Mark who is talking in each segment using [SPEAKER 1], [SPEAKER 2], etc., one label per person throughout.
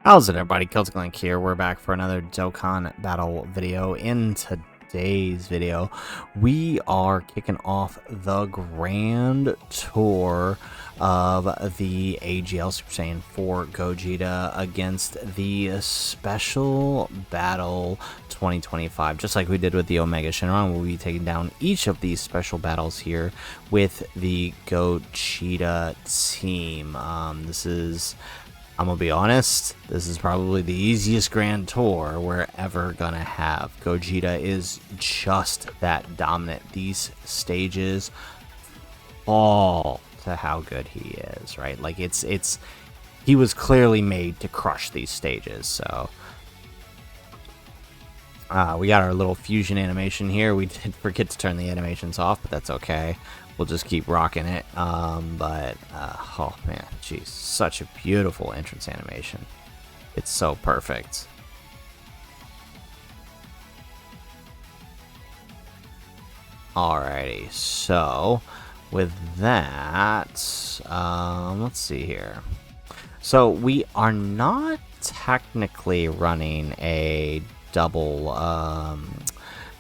[SPEAKER 1] How's it, everybody? Celtic Link here. We're back for another Dokkan Battle video. In today's video, we are kicking off the grand tour of the AGL Super Saiyan 4 Gogeta against the Special Battle 2025. Just like we did with the Omega Shenron, we'll be taking down each of these special battles here with the Gogeta team. I'm gonna be honest, this is probably the easiest grand tour we're ever gonna have. Gogeta is just that dominant. These stages fall to how good he is, right? Like he was clearly made to crush these stages. So we got our little fusion animation here. We did forget to turn the animations off, but that's okay. We'll just keep rocking it. Oh man, geez, such a beautiful entrance animation. It's so perfect. Alrighty, so with that, let's see here. So we are not technically running a double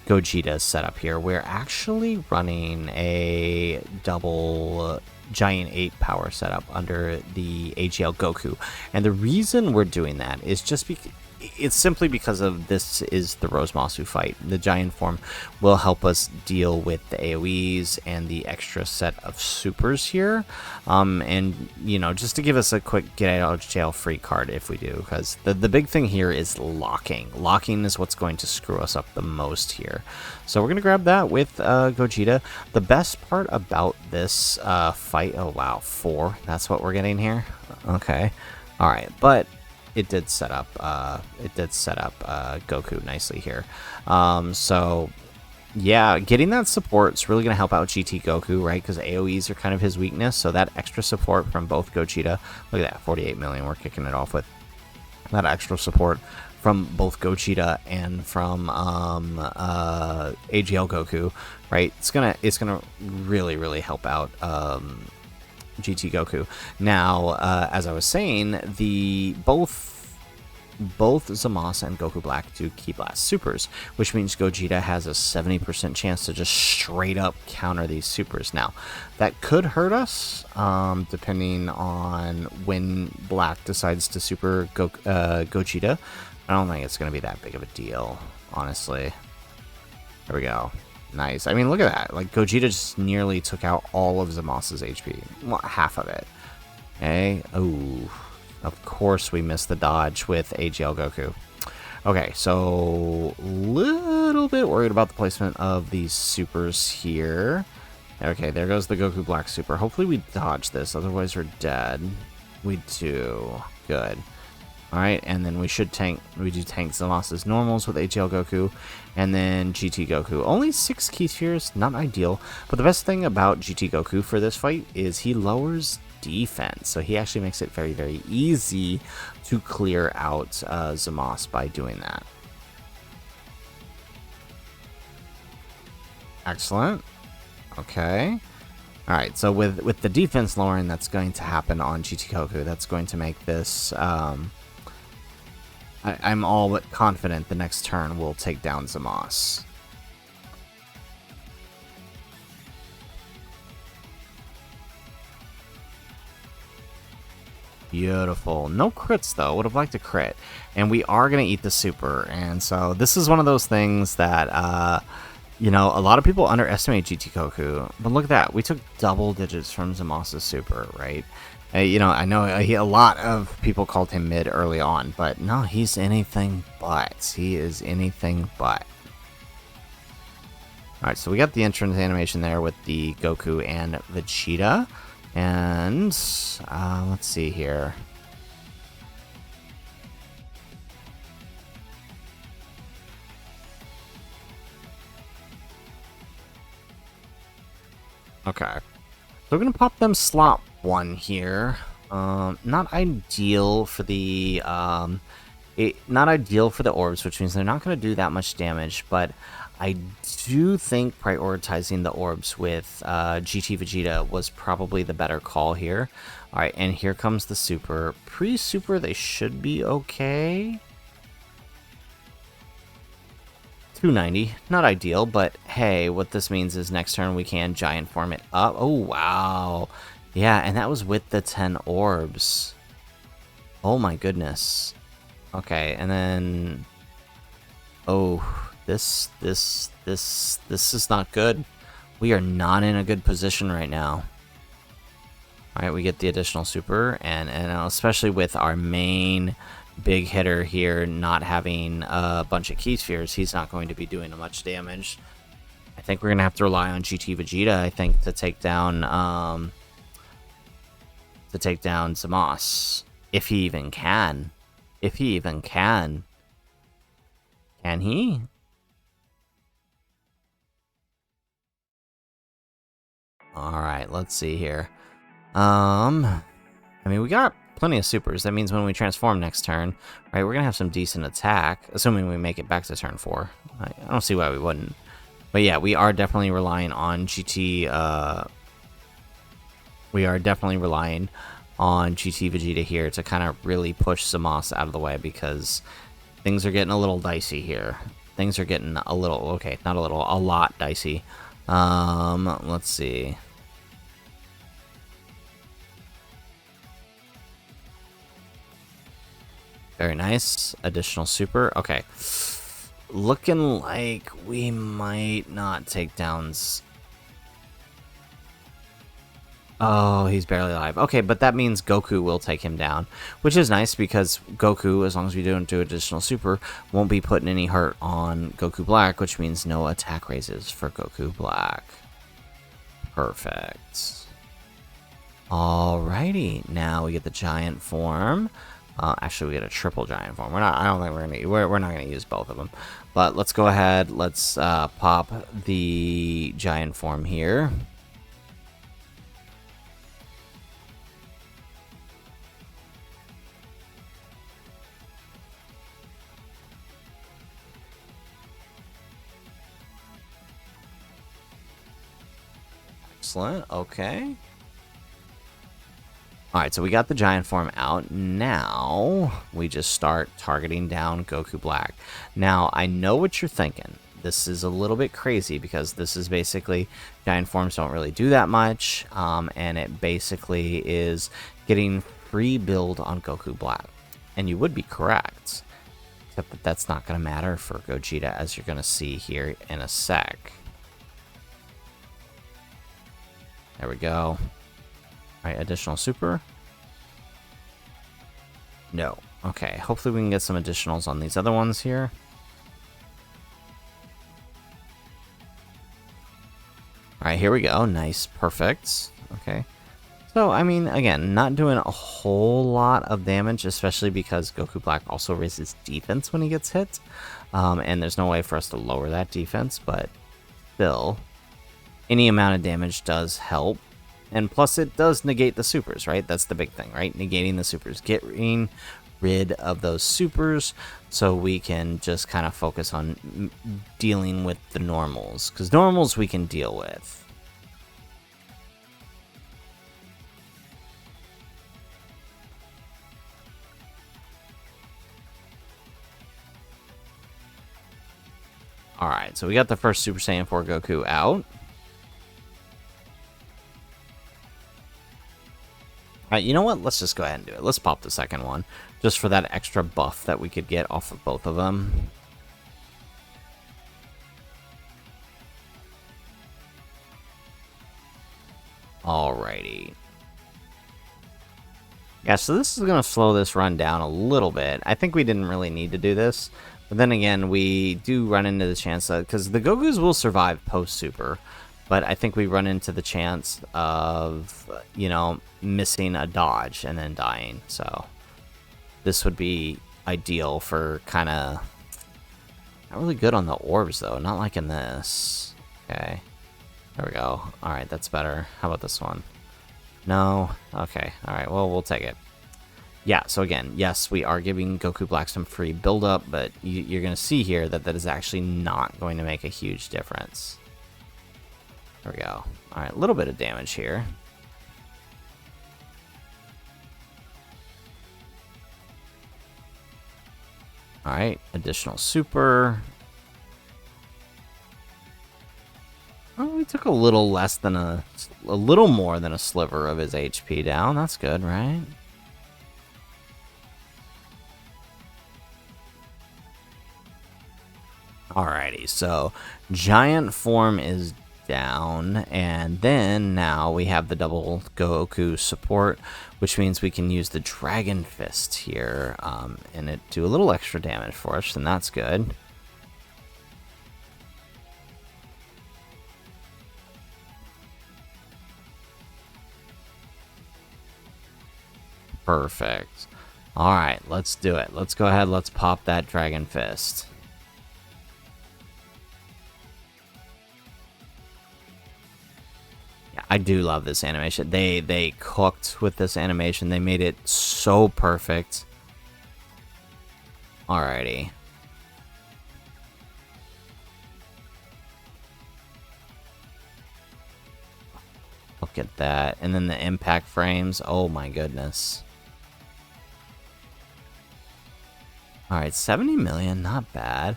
[SPEAKER 1] Gogeta setup here. We're actually running a double Giant 8 power setup under the AGL Goku, and the reason we're doing that is just because it's simply because of this is the Rosemasu fight. The giant form will help us deal with the AoEs and the extra set of supers here, and you know, just to give us a quick get out of jail free card if we do, because the big thing here is locking. Locking is what's going to screw us up the most here. So we're gonna grab that with Gogeta. The best part about this fight, oh wow, 4, that's what we're getting here. Okay, all right, but it did set up Goku nicely here. So yeah, getting that support is really going to help out GT Goku, right? Because AoEs are kind of his weakness. So that extra support from both Gogeta, look at that, 48 million. We're kicking it off with that extra support from both Gogeta and from AGL Goku, right? It's gonna really help out GT Goku. Now, as I was saying, both Zamasu and Goku Black do Ki Blast supers, which means Gogeta has a 70% chance to just straight up counter these supers. Now, that could hurt us, depending on when Black decides to super Gogeta. I don't think it's going to be that big of a deal, honestly. There we go. Nice. I mean, look at that. Like, Gogeta just nearly took out all of Zamasu's HP. Well, half of it. Okay. Oh, of course we missed the dodge with AGL Goku. Okay, so a little bit worried about the placement of these supers here. Okay, there goes the Goku Black super. Hopefully we dodge this, otherwise we're dead. We do. Good. Alright, and then we do tank Zamasu's normals with AGL Goku, and then GT Goku. Only 6 key spheres, not ideal, but the best thing about GT Goku for this fight is he lowers defense, so he actually makes it very easy to clear out Zamasu by doing that. Excellent. Okay. Alright, so with the defense lowering that's going to happen on GT Goku, that's going to make this... I'm all but confident the next turn will take down Zamasu. Beautiful. No crits, though. Would have liked a crit. And we are going to eat the super. And so this is one of those things that, you know, a lot of people underestimate GT Goku. But look at that. We took double digits from Zamasu's super, right? You know, I know a lot of people called him mid early on, but no, he's anything but. He is anything but. Alright, so we got the entrance animation there with the Goku and Vegeta. And let's see here. Okay. So we're going to pop them slot 1 here. Not ideal for the orbs, which means they're not going to do that much damage, but I do think prioritizing the orbs with GT Vegeta was probably the better call here. Alright, and here comes the super. Pre-super, they should be okay. 290, not ideal, but hey, what this means is next turn we can giant form it up. Oh, wow. Yeah, and that was with the 10 orbs. Oh my goodness. Okay, and then... Oh, this is not good. We are not in a good position right now. Alright, we get the additional super, and especially with our main big hitter here not having a bunch of key spheres, he's not going to be doing much damage. I think we're going to have to rely on GT Vegeta, I think, to take down Zamos. If he even can. If he even can. Can he? Alright, let's see here. I mean, we got plenty of supers. That means when we transform next turn, right, we're going to have some decent attack, assuming we make it back to turn 4. I don't see why we wouldn't. But yeah, we are definitely relying on GT, we are definitely relying on GT Vegeta here to kind of really push Zamos out of the way, because things are getting a little dicey here. Things are getting a little, okay, not a little, a lot dicey. Let's see. Very nice. Additional super. Okay. Looking like we might not take downs. Oh, he's barely alive. Okay, but that means Goku will take him down, which is nice because Goku, as long as we don't do additional super, won't be putting any hurt on Goku Black, which means no attack raises for Goku Black. Perfect. Alrighty, now we get the giant form. Actually, we get a triple giant form. I don't think we're not gonna use both of them. But let's go ahead. Let's pop the giant form here. Excellent. Okay. Alright, so we got the giant form out. Now, we just start targeting down Goku Black. Now, I know what you're thinking. This is a little bit crazy because this is basically, giant forms don't really do that much, and it basically is getting free build on Goku Black. And you would be correct, except that that's not going to matter for Gogeta, as you're going to see here in a sec. There we go. Alright, additional super. No. Okay, hopefully we can get some additionals on these other ones here. Alright, here we go. Nice. Perfect. Okay. So, I mean, again, not doing a whole lot of damage, especially because Goku Black also raises defense when he gets hit. And there's no way for us to lower that defense, but still, any amount of damage does help. And plus, it does negate the supers, right? That's the big thing, right? Negating the supers. Getting rid of those supers so we can just kind of focus on dealing with the normals. Because normals we can deal with. Alright, so we got the first Super Saiyan 4 Goku out. Alright, you know what? Let's just go ahead and do it. Let's pop the second one, just for that extra buff that we could get off of both of them. Alrighty. Yeah, so this is going to slow this run down a little bit. I think we didn't really need to do this. But then again, we do run into the chance that, because the Gokus will survive post-super, but I think we run into the chance of, you know, missing a dodge and then dying. So this would be ideal for kind of, not really good on the orbs though, not like in this. Okay, there we go. All right, that's better. How about this one? No. Okay. All right. Well, we'll take it. Yeah. So again, yes, we are giving Goku Black some free build-up, but you're going to see here that that is actually not going to make a huge difference. There we go. All right, a little bit of damage here. Alright, additional super. Oh, we took a little less than a little more than a sliver of his HP down. That's good, right? Alrighty, so giant form is down, and then now we have the double Goku support, which means we can use the Dragon Fist here, and it do a little extra damage for us, and that's good. Perfect. Alright, let's do it. Let's go ahead, let's pop that Dragon Fist. I do love this animation. They cooked with this animation. They made it so perfect. Alrighty. Look at that. And then the impact frames. Oh my goodness. Alright, 70 million. Not bad.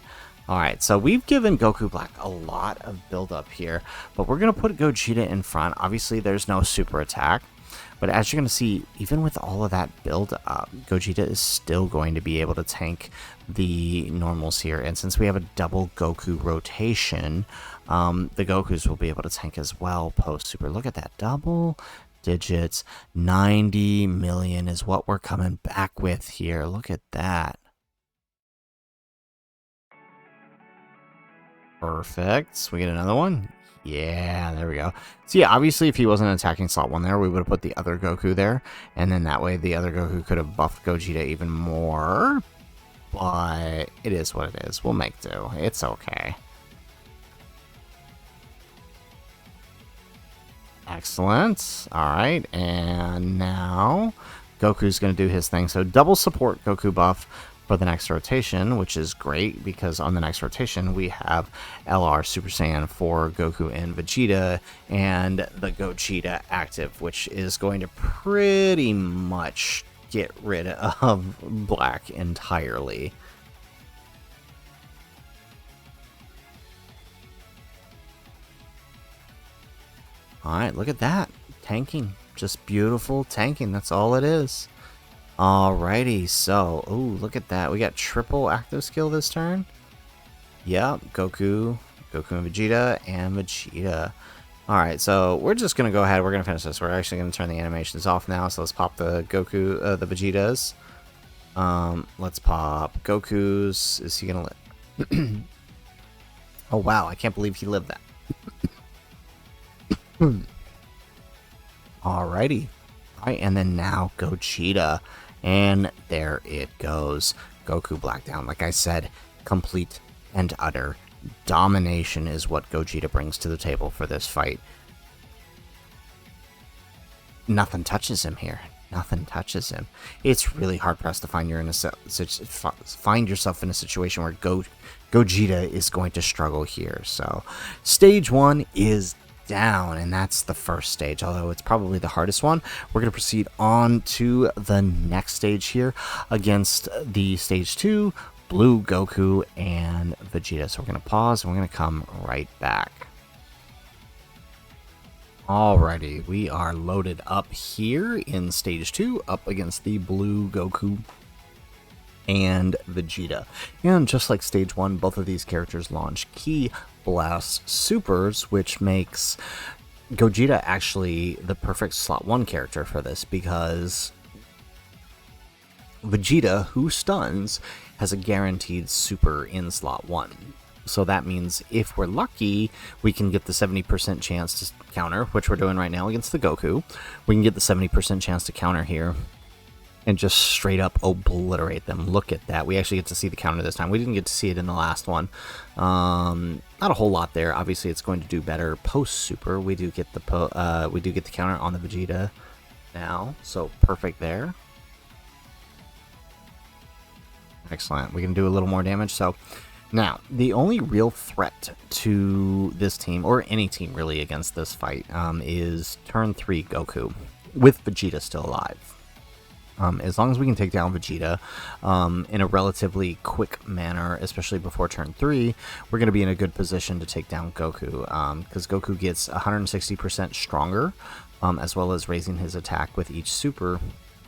[SPEAKER 1] Alright, so we've given Goku Black a lot of build-up here, but we're going to put Gogeta in front. Obviously, there's no super attack, but as you're going to see, even with all of that build-up, Gogeta is still going to be able to tank the normals here, and since we have a double Goku rotation, the Gokus will be able to tank as well post-super. Look at that, double digits, 90 million is what we're coming back with here. Look at that. Perfect. We get another one. Yeah, there we go. So yeah, obviously if he wasn't attacking slot 1 there, we would have put the other Goku there, and then that way the other Goku could have buffed Gogeta even more. But it is what it is. We'll make do. It's okay. Excellent. Alright, and now Goku's going to do his thing. So double support Goku buff for the next rotation, which is great because on the next rotation we have LR Super Saiyan for Goku and Vegeta and the Gogeta active, which is going to pretty much get rid of Black entirely. Alright, look at that. Tanking. Just beautiful tanking. That's all it is. Alrighty, so, ooh, look at that. We got triple active skill this turn. Yep, Goku and Vegeta. Alright, so we're just going to go ahead. We're going to finish this. We're actually going to turn the animations off now, so let's pop the Goku, the Vegetas. Let's pop Goku's. Is he going to live? Oh, wow, I can't believe he lived that. Alrighty. Alright, and then now Gogeta. And there it goes. Goku Black down. Like I said, complete and utter domination is what Gogeta brings to the table for this fight. Nothing touches him here. Nothing touches him. It's really hard pressed to find yourself in a situation where Gogeta is going to struggle here. So, stage 1 is down, and that's the first stage, although it's probably the hardest one. We're going to proceed on to the next stage here against the stage 2 Blue Goku and Vegeta. So we're going to pause and we're going to come right back. Alrighty, we are loaded up here in stage 2 up against the Blue Goku and Vegeta. And just like stage 1, both of these characters launch Ki Blast Supers, which makes Gogeta actually the perfect slot 1 character for this, because Vegeta, who stuns, has a guaranteed super in slot 1. So that means if we're lucky, we can get the 70% chance to counter, which we're doing right now against the Goku. We can get the 70% chance to counter here and just straight up obliterate them. Look at that. We actually get to see the counter this time. We didn't get to see it in the last one. Not a whole lot there. Obviously, it's going to do better post super. We do get the counter on the Vegeta now, so perfect there. Excellent. We can do a little more damage. So now, the only real threat to this team, or any team really against this fight, is turn 3 Goku with Vegeta still alive. As long as we can take down Vegeta in a relatively quick manner, especially before turn 3, we're going to be in a good position to take down Goku, because Goku gets 160% stronger, as well as raising his attack with each super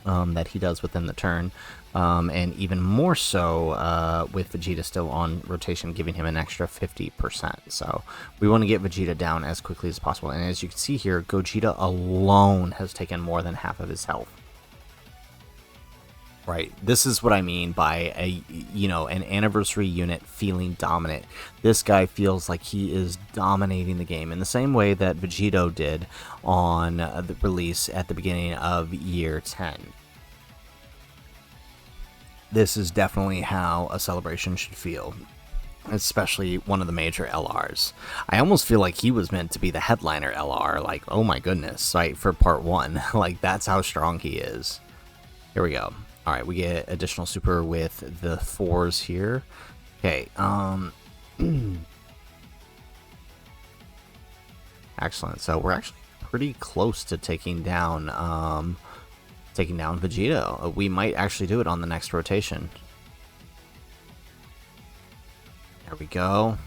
[SPEAKER 1] that he does within the turn, and even more so with Vegeta still on rotation, giving him an extra 50%. So we want to get Vegeta down as quickly as possible, and as you can see here, Gogeta alone has taken more than half of his health. Right, this is what I mean by an anniversary unit feeling dominant. This guy feels like he is dominating the game in the same way that Vegito did on the release at the beginning of year 10. This is definitely how a celebration should feel, especially one of the major LRs. I almost feel like he was meant to be the headliner LR, like, oh my goodness, right, for part 1. Like, that's how strong he is. Here we go. Alright, we get additional super with the 4s here. Okay, excellent. So we're actually pretty close to taking down Vegito. We might actually do it on the next rotation. There we go.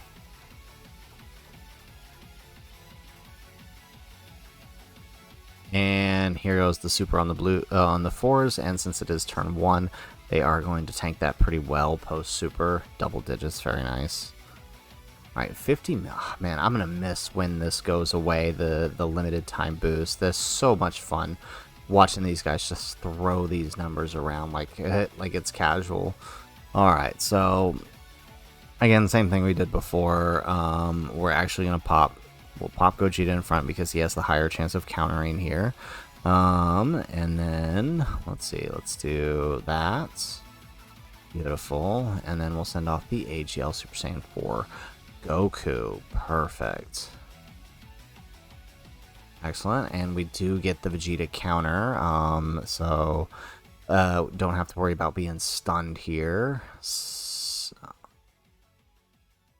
[SPEAKER 1] And here goes the super on the blue on the 4s, and since it is turn 1, they are going to tank that pretty well post super. Double digits, very nice. Alright, 50 mil. Man, I'm gonna miss when this goes away, the limited time boost. That's so much fun watching these guys just throw these numbers around like it's casual. Alright, so again, same thing we did before. We're actually gonna we'll pop Gogeta in front because he has the higher chance of countering here. And then, let's see, let's do that. Beautiful. And then we'll send off the AGL Super Saiyan 4 Goku. Perfect. Excellent. And we do get the Vegeta counter. So don't have to worry about being stunned here.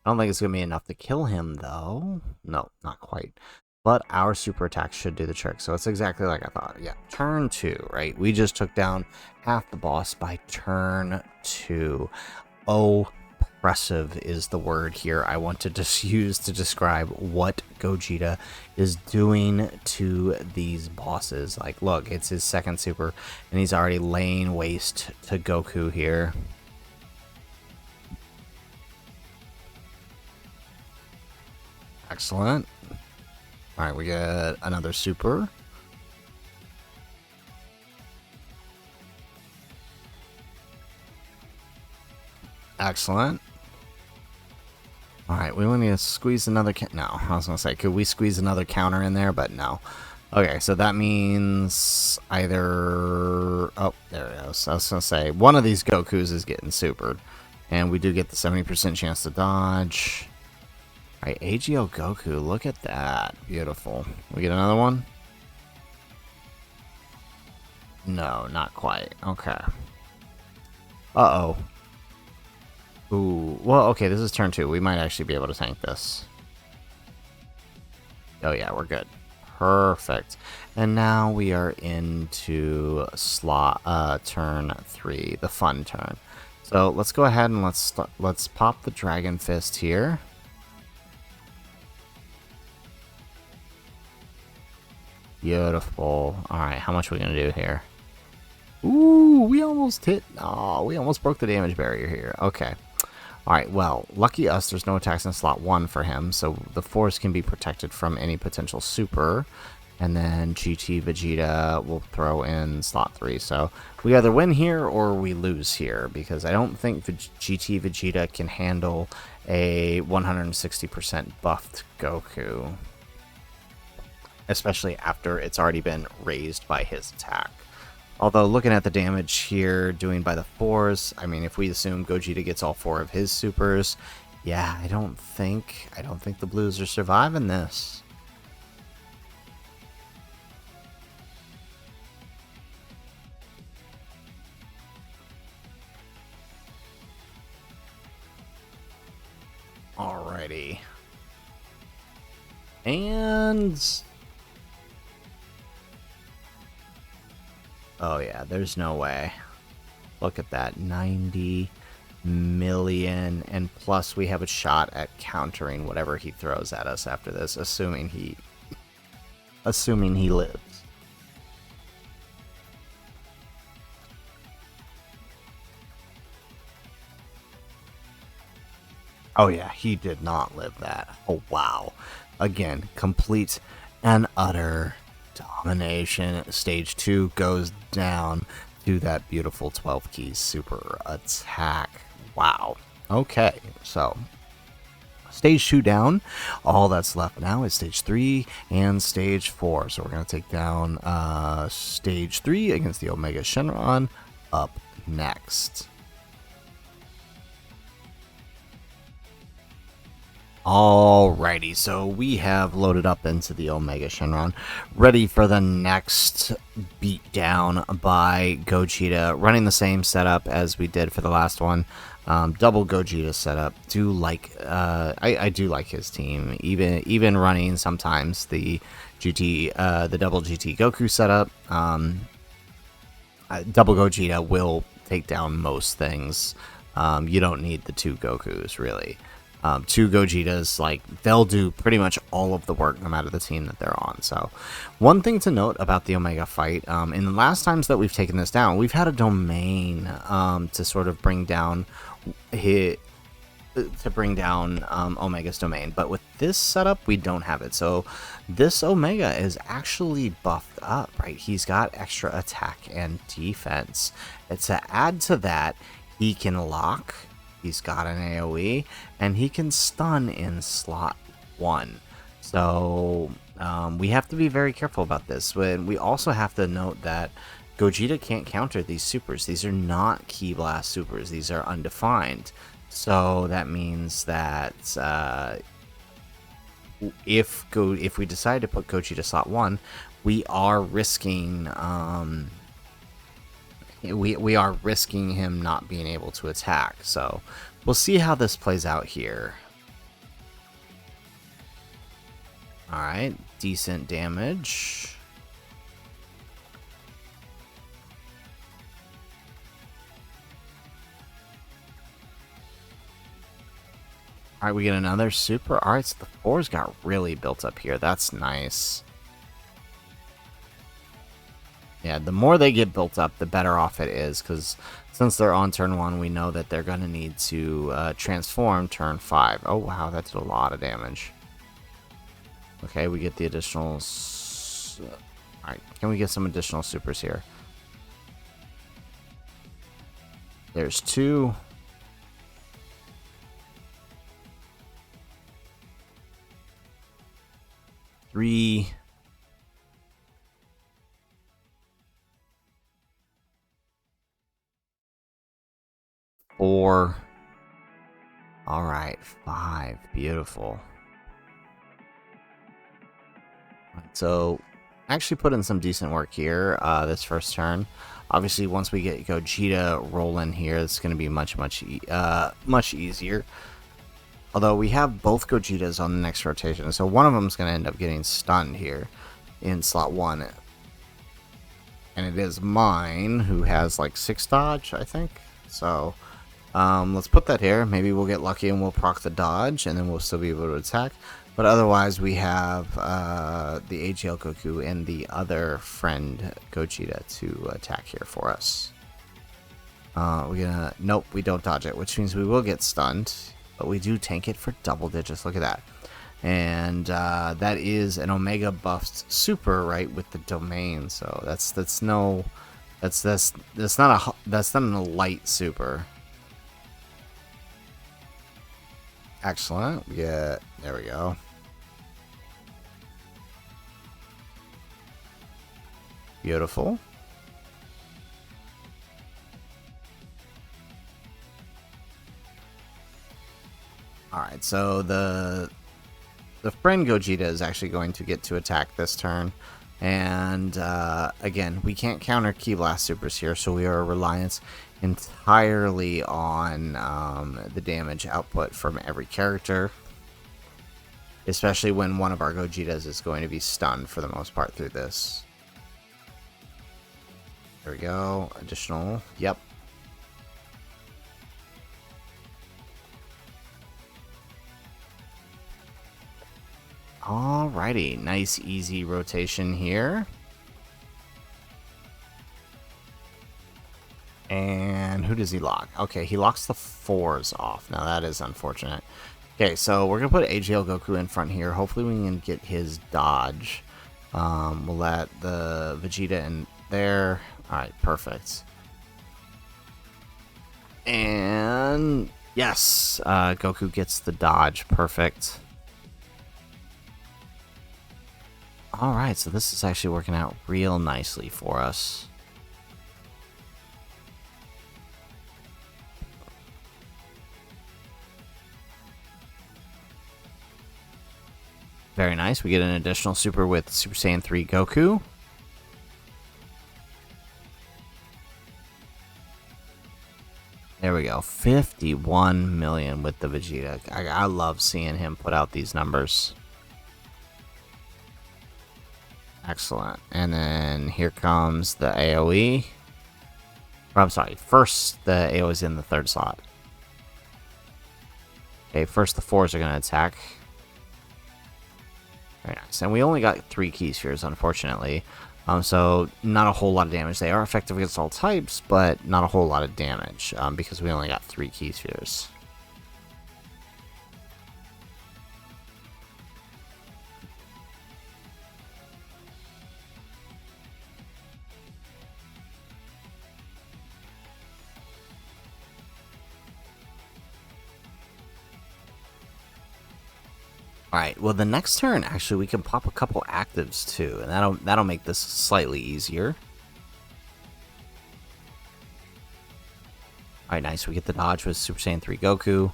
[SPEAKER 1] I don't think it's going to be enough to kill him, though. No, not quite. But our super attack should do the trick. So it's exactly like I thought. Yeah, turn 2, right? We just took down half the boss by turn 2. Oppressive is the word here I want to just use to describe what Gogeta is doing to these bosses. Like, look, it's his second super, and he's already laying waste to Goku here. Excellent. Alright, we get another super. Excellent. Alright, we want to squeeze another no, I was going to say, could we squeeze another counter in there? But no. Okay, so that means either... Oh, there it goes. I was going to say, one of these Gokus is getting supered. And we do get the 70% chance to dodge. Alright, AGL Goku, look at that. Beautiful. We get another one? No, not quite. Okay. Uh-oh. Ooh. Well, okay, this is turn 2. We might actually be able to tank this. Oh yeah, we're good. Perfect. And now we are into turn 3, the fun turn. So let's go ahead and let's pop the Dragon Fist here. Beautiful. Alright, how much are we going to do here? Ooh, we almost hit... Oh, we almost broke the damage barrier here. Okay. Alright, well, lucky us, there's no attacks in slot 1 for him, so the force can be protected from any potential super. And then GT Vegeta will throw in slot 3. So we either win here or we lose here, because I don't think GT Vegeta can handle a 160% buffed Goku, especially after it's already been raised by his attack. Although, looking at the damage here doing by the 4s, I mean, if we assume Gogeta gets all 4 of his supers, yeah, I don't think the Blues are surviving this. Alrighty. And Oh yeah, there's no way. Look at that, 90 million, and plus we have a shot at countering whatever he throws at us after this, assuming he lives. Oh yeah, he did not live that. Oh wow. Again, complete and utter domination. Stage 2 goes down to that beautiful 12 keys super attack. Wow. Okay, so stage 2 down. All that's left now is stage 3 and stage 4. So we're going to take down stage 3 against the Omega Shenron up next. Alrighty, so we have loaded up into the Omega Shenron, ready for the next beatdown by Gogeta, running the same setup as we did for the last one. Double Gogeta setup. I do like his team, even running sometimes the double GT Goku setup. Double Gogeta will take down most things. You don't need the two Gokus really. Two Gogetas, like, they'll do pretty much all of the work no matter the team that they're on. So one thing to note about the Omega fight, in the last times that we've taken this down, we've had a domain to sort of bring down Omega's domain, but with this setup we don't have it. So this Omega is actually buffed up, right? He's got extra attack and defense, and to add to that, he can lock. He's got an AoE, and he can stun in slot 1. So we have to be very careful about this. We also have to note that Gogeta can't counter these supers. These are not Ki Blast supers. These are undefined. So that means that if we decide to put Gogeta slot 1, we are risking... We are risking him not being able to attack, so we'll see how this plays out here. Alright, decent damage. Alright, we get another super. Alright, so the 4's got really built up here. That's nice. Yeah, the more they get built up, the better off it is, because since they're on turn 1, we know that they're going to need to transform turn 5. Oh, wow, that did a lot of damage. Okay, we get the additional... Alright, can we get some additional supers here? There's 2. Three. Four. All right, 5. Beautiful. So, actually put in some decent work here this first turn. Obviously, once we get Gogeta rolling here, it's going to be much easier. Although we have both Gogetas on the next rotation, so one of them is going to end up getting stunned here in slot 1. And it is mine, who has like 6 dodge, I think. So... let's put that here. Maybe we'll get lucky and we'll proc the dodge, and then we'll still be able to attack. But otherwise, we have the AGL Goku and the other friend Gogeta to attack here for us. Nope, we don't dodge it, which means we will get stunned. But we do tank it for double digits. Look at that. And that is an Omega buffed super, right, with the domain. So that's not a light super. Excellent. Yeah, there we go. Beautiful. Alright, so the friend Gogeta is actually going to get to attack this turn. And again, we can't counter Ki Blast supers here, so we are reliant entirely on the damage output from every character, especially when one of our Gogetas is going to be stunned for the most part through this. There we go. Additional. Yep. Alrighty. Nice, easy rotation here. And who does he lock? Okay, he locks the 4s off. Now that is unfortunate. Okay, so we're going to put AGL Goku in front here. Hopefully we can get his dodge. We'll let the Vegeta in there. Alright, perfect. And yes, Goku gets the dodge. Perfect. Alright, so this is actually working out real nicely for us. Very nice. We get an additional super with Super Saiyan 3 Goku. There we go. 51 million with the Vegeta. I love seeing him put out these numbers. Excellent. And then here comes the AoE. Or, I'm sorry. First, the AoE is in the 3rd slot. Okay, first the 4s are going to attack. Very nice. And we only got 3 key spheres, unfortunately. So not a whole lot of damage. They are effective against all types, but not a whole lot of damage because we only got 3 key spheres. Alright, well the next turn, actually, we can pop a couple actives too, and that'll make this slightly easier. Alright, nice. We get the dodge with Super Saiyan 3 Goku.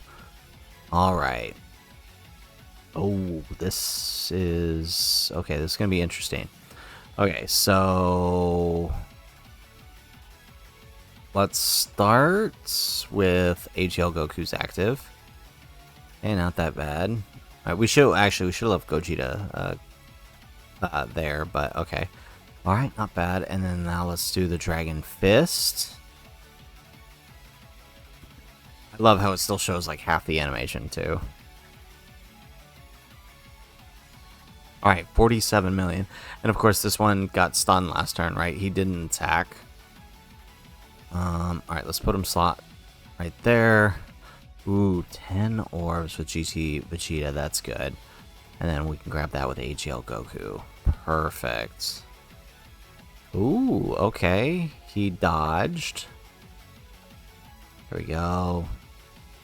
[SPEAKER 1] Alright. Oh, this is... Okay, this is going to be interesting. Okay, so... Let's start with AGL Goku's active. Okay, not that bad. Alright, we should have left Gogeta there, but okay. Alright, not bad. And then now let's do the Dragon Fist. I love how it still shows like half the animation too. Alright, 47 million. And of course this one got stunned last turn, right? He didn't attack. Alright, let's put him slot right there. Ooh, 10 orbs with GT Vegeta, that's good. And then we can grab that with AGL Goku. Perfect. Ooh, okay. He dodged. There we go.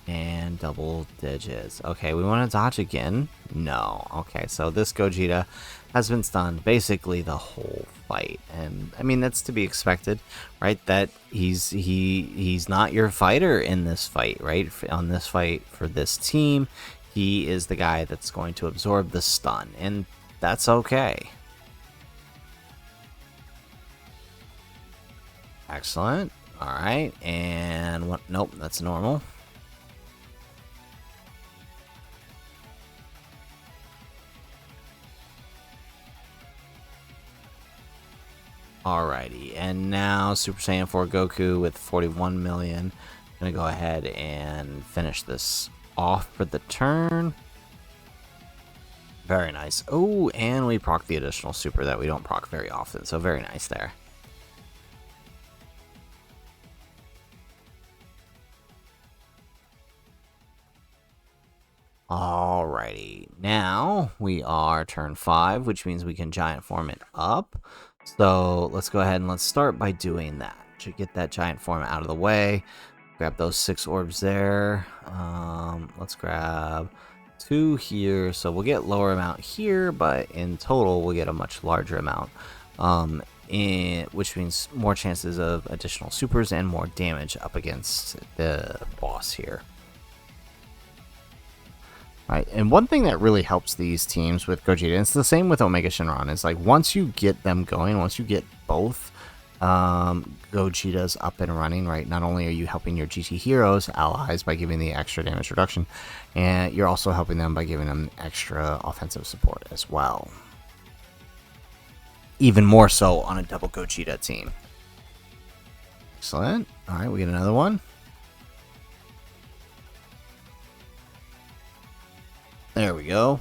[SPEAKER 1] And double digits. Okay, we want to dodge again? No. Okay, so this Gogeta has been stunned basically the whole fight. And I mean, that's to be expected, right? That he's not your fighter in this fight, right? On this fight for this team, he is the guy that's going to absorb the stun, and that's okay. Excellent. All right, and what? Nope, that's normal. Alrighty, and now Super Saiyan 4 Goku with 41 million. Gonna go ahead and finish this off for the turn. Very nice. Oh, and we proc the additional super that we don't proc very often, so very nice there. Alrighty, now we are turn 5, which means we can giant form it up. So let's go ahead and let's start by doing that. To get that giant form out of the way, grab those 6 orbs there. Let's grab 2 here, so we'll get lower amount here, but in total we'll get a much larger amount. Which means more chances of additional supers and more damage up against the boss here. Right, and one thing that really helps these teams with Gogeta, and it's the same with Omega Shenron, is like once you get them going, once you get both Gogetas up and running, right, not only are you helping your GT Heroes allies by giving the extra damage reduction, and you're also helping them by giving them extra offensive support as well. Even more so on a double Gogeta team. Excellent. All right, we get another one. There we go.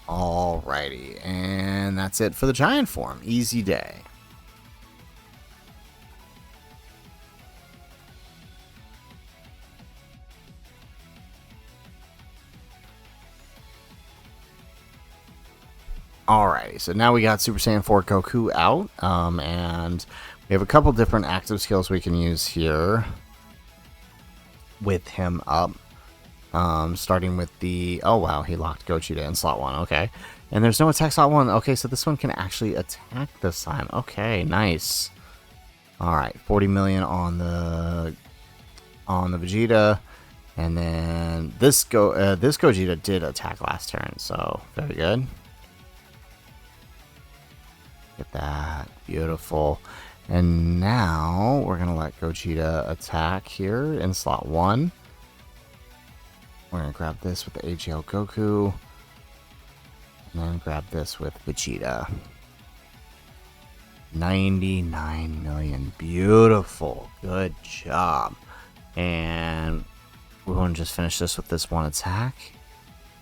[SPEAKER 1] Alrighty, and that's it for the giant form. Easy day. Alrighty, so now we got Super Saiyan 4 Goku out, and we have a couple different active skills we can use here with him up. Starting with the... Oh, wow, he locked Gogeta in slot 1, okay. And there's no attack slot 1. Okay, so this one can actually attack this time. Okay, nice. Alright, 40 million on the Vegeta. And then this Gogeta did attack last turn, so very good. Get that. Beautiful. And now we're going to let Gogeta attack here in slot 1. We're going to grab this with the AGL Goku. And then grab this with Vegeta. 99 million. Beautiful. Good job. And we're going to just finish this with this one attack.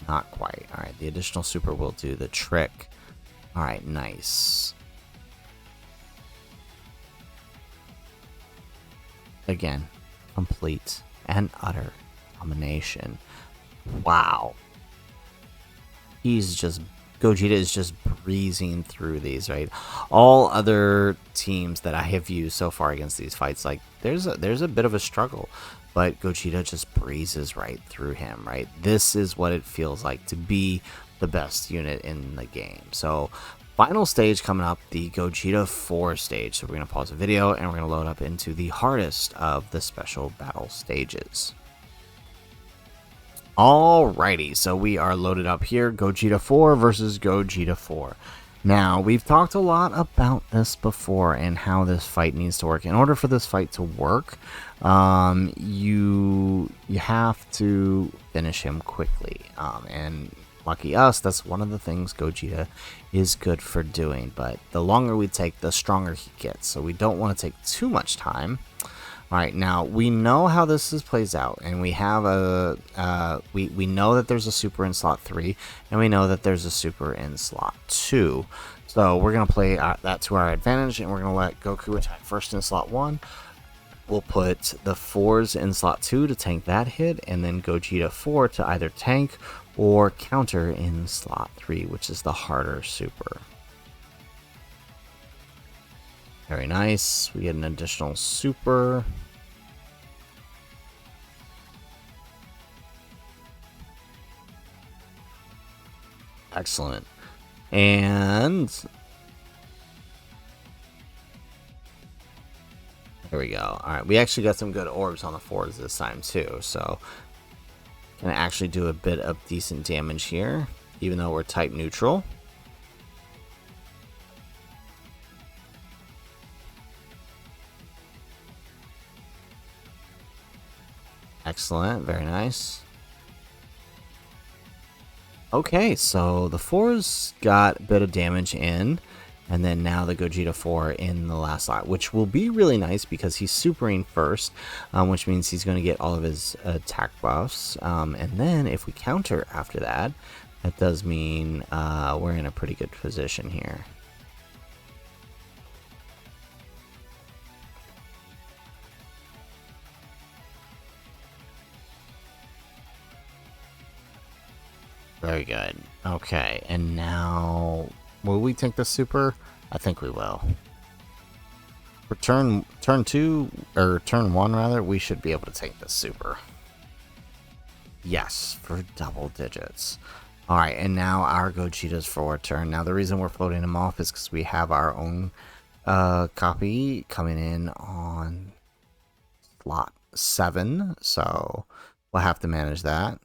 [SPEAKER 1] Not quite. Alright, the additional super will do the trick. Alright, nice. Again, complete and utter domination. Wow. Gogeta is just breezing through these, right? All other teams that I have used so far against these fights, like there's a bit of a struggle, but Gogeta just breezes right through him, right? This is what it feels like to be the best unit in the game. So final stage coming up, the Gogeta 4 stage. So we're going to pause the video and we're going to load up into the hardest of the special battle stages. Alrighty, so we are loaded up here. Gogeta 4 versus Gogeta 4. Now, we've talked a lot about this before and how this fight needs to work. In order for this fight to work, you have to finish him quickly. And lucky us, that's one of the things Gogeta is good for doing. But the longer we take, the stronger he gets. So we don't want to take too much time. Alright, now we know how this plays out, and we have we know that there's a super in slot 3, and we know that there's a super in slot 2. So we're going to play that to our advantage, and we're going to let Goku attack first in slot 1. We'll put the 4s in slot 2 to tank that hit, and then Gogeta 4 to either tank or counter in slot 3, which is the harder super. Very nice. We get an additional super. Excellent. And there we go. Alright, we actually got some good orbs on the 4s this time too, so can actually do a bit of decent damage here, even though we're type neutral. Excellent, very nice. Okay, so the 4s got a bit of damage in, and then now the Gogeta 4 in the last slot, which will be really nice because he's supering first, which means he's going to get all of his attack buffs, and then if we counter after that, that does mean we're in a pretty good position here. Very good. Okay, and now will we take the super? I think we will. For turn 2 or turn 1 rather, we should be able to take the super. Yes, for double digits. All right, and now our Gogeta's forward turn. Now the reason we're floating him off is because we have our own copy coming in on slot 7, so we'll have to manage that.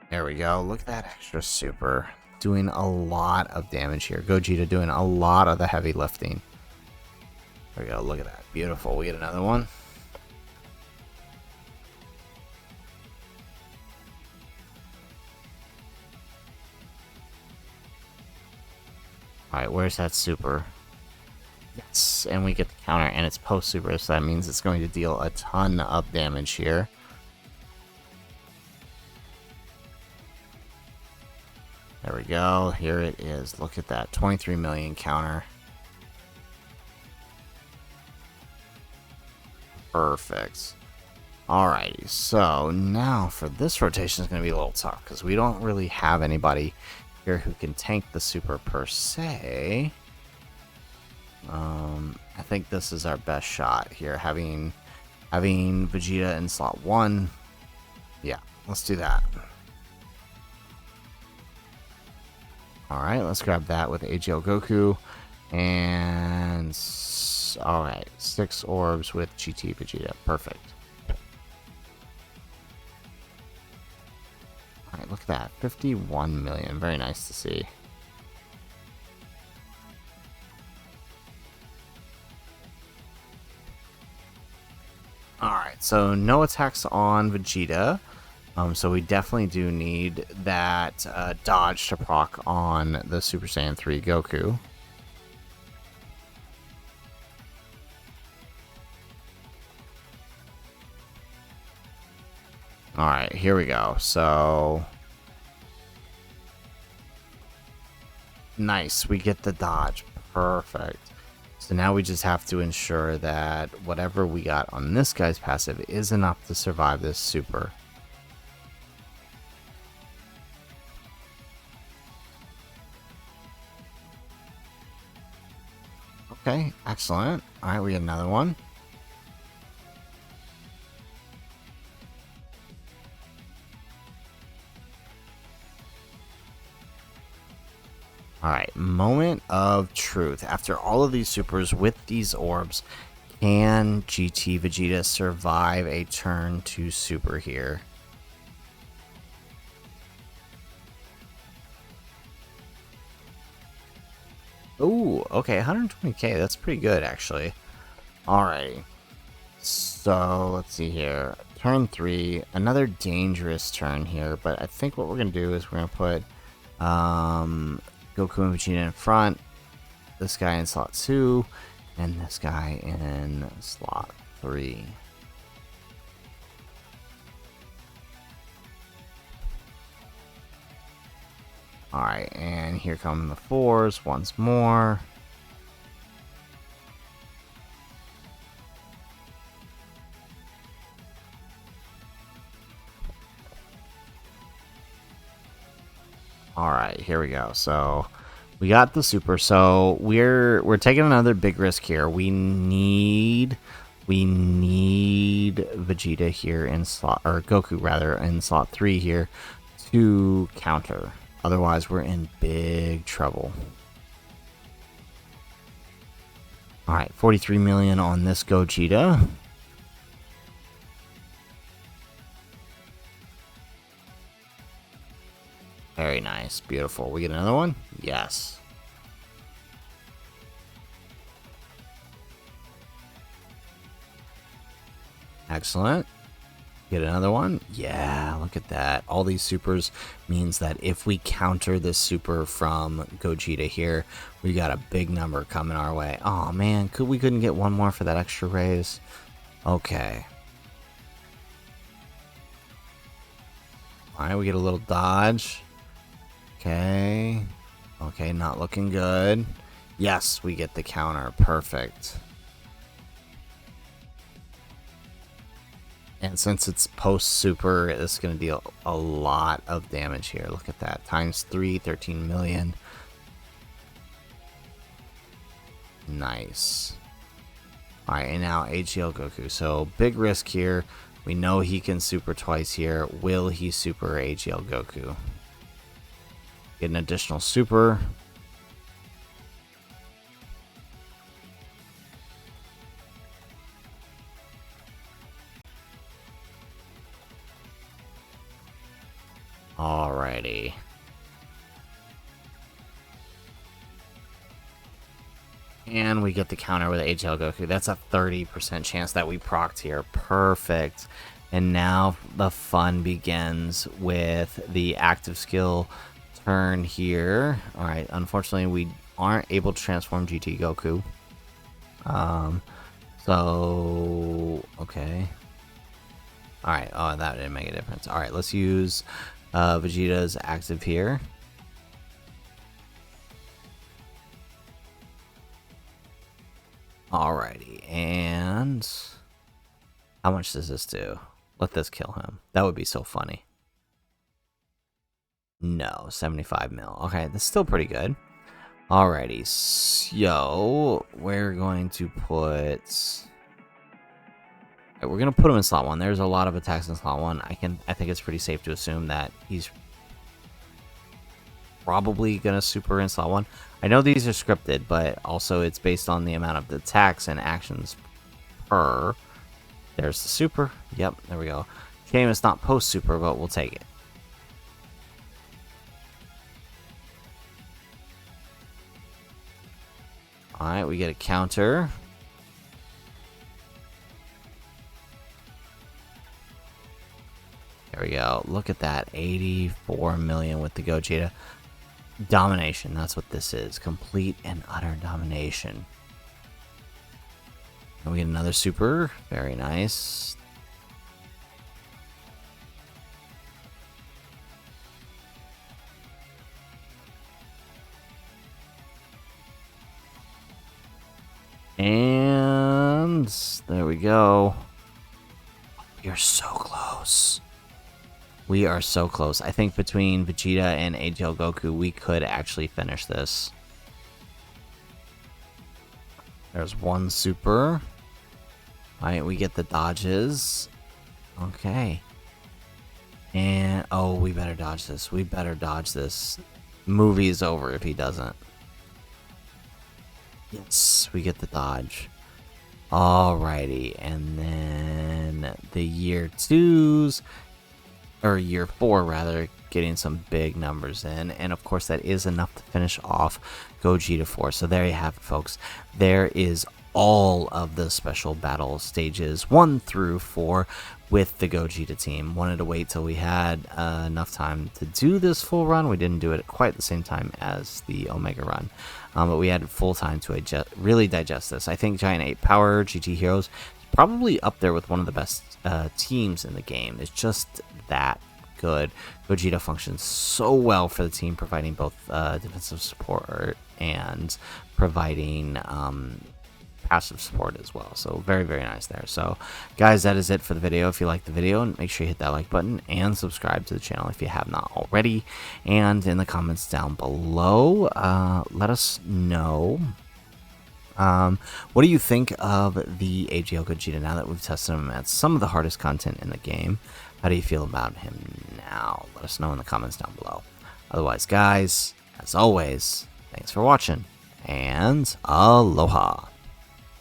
[SPEAKER 1] There we go. Look at that extra super. Doing a lot of damage here. Gogeta doing a lot of the heavy lifting. There we go. Look at that. Beautiful. We get another one. Alright, where's that super? Yes, and we get the counter, and it's post-super, so that means it's going to deal a ton of damage here. There we go. Here it is. Look at that. 23 million counter. Perfect. Alrighty, so now for this rotation is going to be a little tough because we don't really have anybody here who can tank the super per se. I think this is our best shot here, having Vegeta in slot 1. Yeah, let's do that. Alright, let's grab that with AGL Goku. And alright, 6 orbs with GT Vegeta. Perfect. Alright, look at that. 51 million. Very nice to see. Alright, so no attacks on Vegeta. So we definitely do need that dodge to proc on the Super Saiyan 3 Goku. Alright, here we go. So nice, we get the dodge. Perfect. So now we just have to ensure that whatever we got on this guy's passive is enough to survive this super. Okay, excellent. Alright, we get another one. Alright, moment of truth. After all of these supers with these orbs, can GT Vegeta survive a turn to super here? Ooh, okay, 120k. That's pretty good, actually. Alrighty. So, let's see here. Turn 3. Another dangerous turn here, but I think what we're going to do is we're going to put Goku and Vegeta in front, this guy in slot 2, and this guy in slot 3. Alright, and here come the 4s once more. Alright, here we go. So we got the super, so we're taking another big risk here. We need Vegeta here in slot, or Goku rather, in slot 3 here to counter. Otherwise, we're in big trouble. Alright, 43 million on this Gogeta. Very nice. Beautiful. We get another one? Yes. Excellent. Get another one? Yeah, look at that. All these supers means that if we counter this super from Gogeta here, we got a big number coming our way. Oh man, we couldn't get one more for that extra raise? Okay. Alright, we get a little dodge. Okay. Okay, not looking good. Yes, we get the counter. Perfect. And since it's post-super, it's going to deal a lot of damage here. Look at that. Times 3, 13 million. Nice. Alright, and now AGL Goku. So, big risk here. We know he can super twice here. Will he super AGL Goku? Get an additional super. Alrighty. And we get the counter with AGL Goku. That's a 30% chance that we procced here. Perfect. And now the fun begins with the active skill turn here. Alright, unfortunately we aren't able to transform GT Goku. So okay. All right. Oh, that didn't make a difference. All right, let's use Vegeta's active here. Alrighty, and how much does this do? Let this kill him. That would be so funny. No, 75 mil. Okay, that's still pretty good. Alrighty, so we're going to put... We're gonna put him in slot 1. There's a lot of attacks in slot 1. I think it's pretty safe to assume that he's probably gonna super in slot 1. I know these are scripted, but also it's based on the amount of attacks and actions per. There's the super. Yep, there we go. Shame it's not post super, but we'll take it. Alright, we get a counter. There we go. Look at that. 84 million with the Gogeta. Domination. That's what this is. Complete and utter domination. And we get another super. Very nice. And there we go. We are so close. We are so close. I think between Vegeta and AGL Goku, we could actually finish this. There's one super. Alright, we get the dodges. Okay. And, oh, we better dodge this. We better dodge this. Movie is over if he doesn't. Yes, we get the dodge. Alrighty, and then the year 2s, or year 4 rather, getting some big numbers in, and of course that is enough to finish off Gogeta 4. So there you have it, folks. There is all of the special battle stages 1 through 4 with the Gogeta team. Wanted to wait till we had enough time to do this full run. We didn't do it at quite the same time as the Omega run, but we had full time to really digest this. I think Giant 8 Power GT Heroes is probably up there with one of the best teams in the game. It's just that good. Gogeta functions so well for the team, providing both defensive support and providing passive support as well. So very, very nice there. So guys, that is it for the video. If you liked the video, make sure you hit that like button and subscribe to the channel if you have not already. And in the comments down below, let us know what do you think of the AGL Gogeta now that we've tested him at some of the hardest content in the game. How do you feel about him now? Let us know in the comments down below. Otherwise, guys, as always, thanks for watching, and aloha.